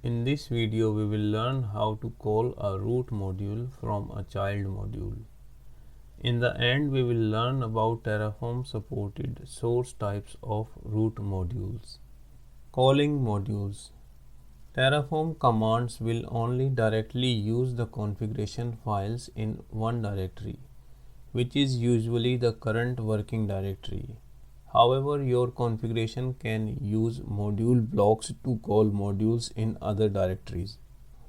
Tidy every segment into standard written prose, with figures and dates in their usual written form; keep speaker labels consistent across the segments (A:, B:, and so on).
A: In this video, we will learn how to call a root module from a child module. In the end, we will learn about Terraform supported source types of root modules. Calling modules. Terraform commands will only directly use the configuration files in one directory, which is usually the current working directory. However, your configuration can use module blocks to call modules in other directories.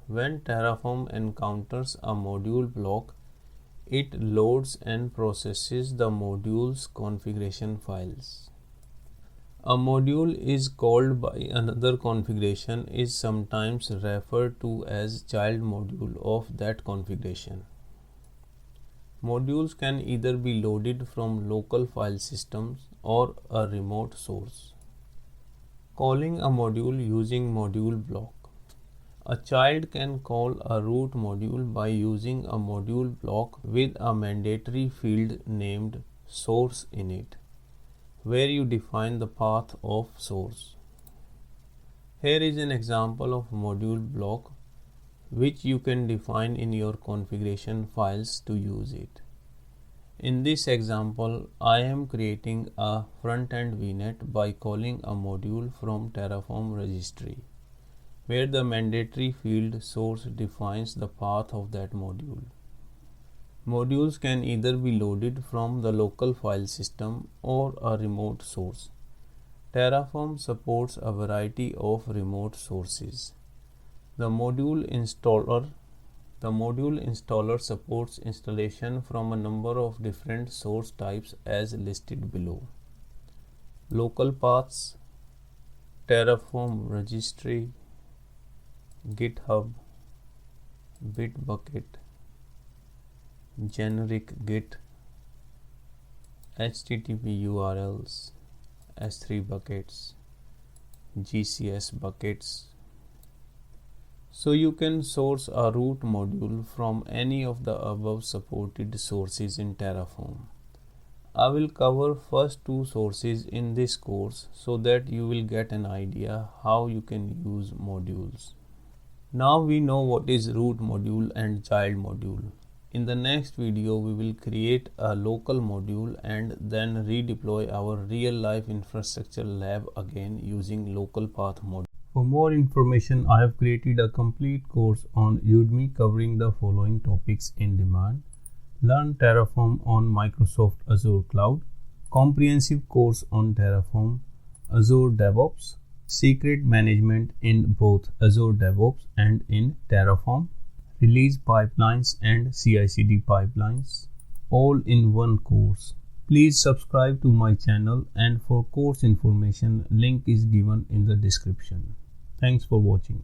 A: When Terraform encounters a module block, it loads and processes the module's configuration files. A module is called by another configuration is sometimes referred to as child module of that configuration. Modules can either be loaded from local file systems or a remote source. Calling a module using module block. A child can call a root module by using a module block with a mandatory field named source in it, where you define the path of source. Here is an example of module block which you can define in your configuration files to use it. In this example, I am creating a front-end VNet by calling a module from Terraform Registry, where the mandatory field source defines the path of that module. Modules can either be loaded from the local file system or a remote source. Terraform supports a variety of remote sources. The module installer supports installation from a number of different source types as listed below. Local paths, Terraform Registry, GitHub, Bitbucket, generic Git, HTTP URLs, S3 buckets, GCS buckets. So you can source a root module from any of the above supported sources in Terraform. I will cover first two sources in this course so that you will get an idea how you can use modules. Now we know what is root module and child module. In the next video, we will create a local module and then redeploy our real-life infrastructure lab again using local path module. For more information, I have created a complete course on Udemy covering the following topics in demand. Learn Terraform on Microsoft Azure Cloud, comprehensive course on Terraform, Azure DevOps, secret management in both Azure DevOps and in Terraform, release pipelines and CI/CD pipelines, all in one course. Please subscribe to my channel, and for course information, link is given in the description. Thanks for watching.